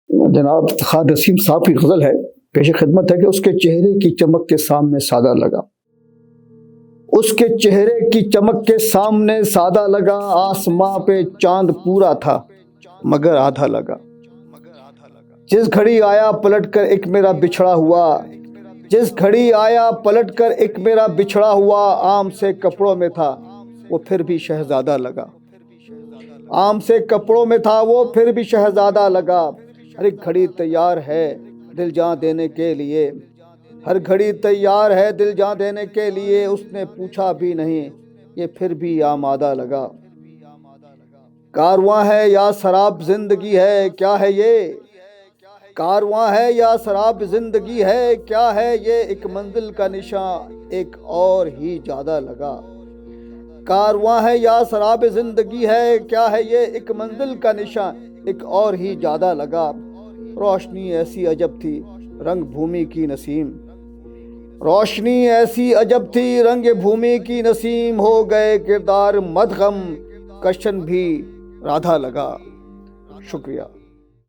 جناب خالد نسیم صاحب کی غزل ہے، پیش خدمت ہے کہ اس کے چہرے کی چمک کے سامنے سادہ لگا، اس کے چہرے کی چمک کے سامنے سادہ لگا، آسماں پہ چاند پورا تھا مگر آدھا لگا، جس گھڑی آیا پلٹ کر ایک میرا بچھڑا ہوا، جس گھڑی آیا پلٹ کر ایک میرا بچھڑا ہوا، عام سے کپڑوں میں تھا وہ پھر بھی شہزادہ لگا، عام سے کپڑوں میں تھا وہ پھر بھی شہزادہ لگا، ہر ایک گھڑی تیار ہے دل جان دینے کے لیے، ہر گھڑی تیار ہے دل جان دینے کے لیے، اس نے پوچھا بھی نہیں یہ پھر بھی آمادہ لگا، کارواں ہے یا سراب زندگی ہے کیا ہے یہ، کارواں ہے یا سراب زندگی ہے کیا ہے یہ، ایک منزل کا نشان ایک اور ہی زیادہ لگا، کارواں ہے یا سراب زندگی ہے کیا ہے یہ، ایک منزل کا نشان ایک اور ہی زیادہ لگا، روشنی ایسی عجب تھی رنگ بھومی کی نسیم، روشنی ایسی عجب تھی رنگ بھومی کی نسیم، ہو گئے کردار مدغم کشن بھی رادھا لگا۔ شکریہ۔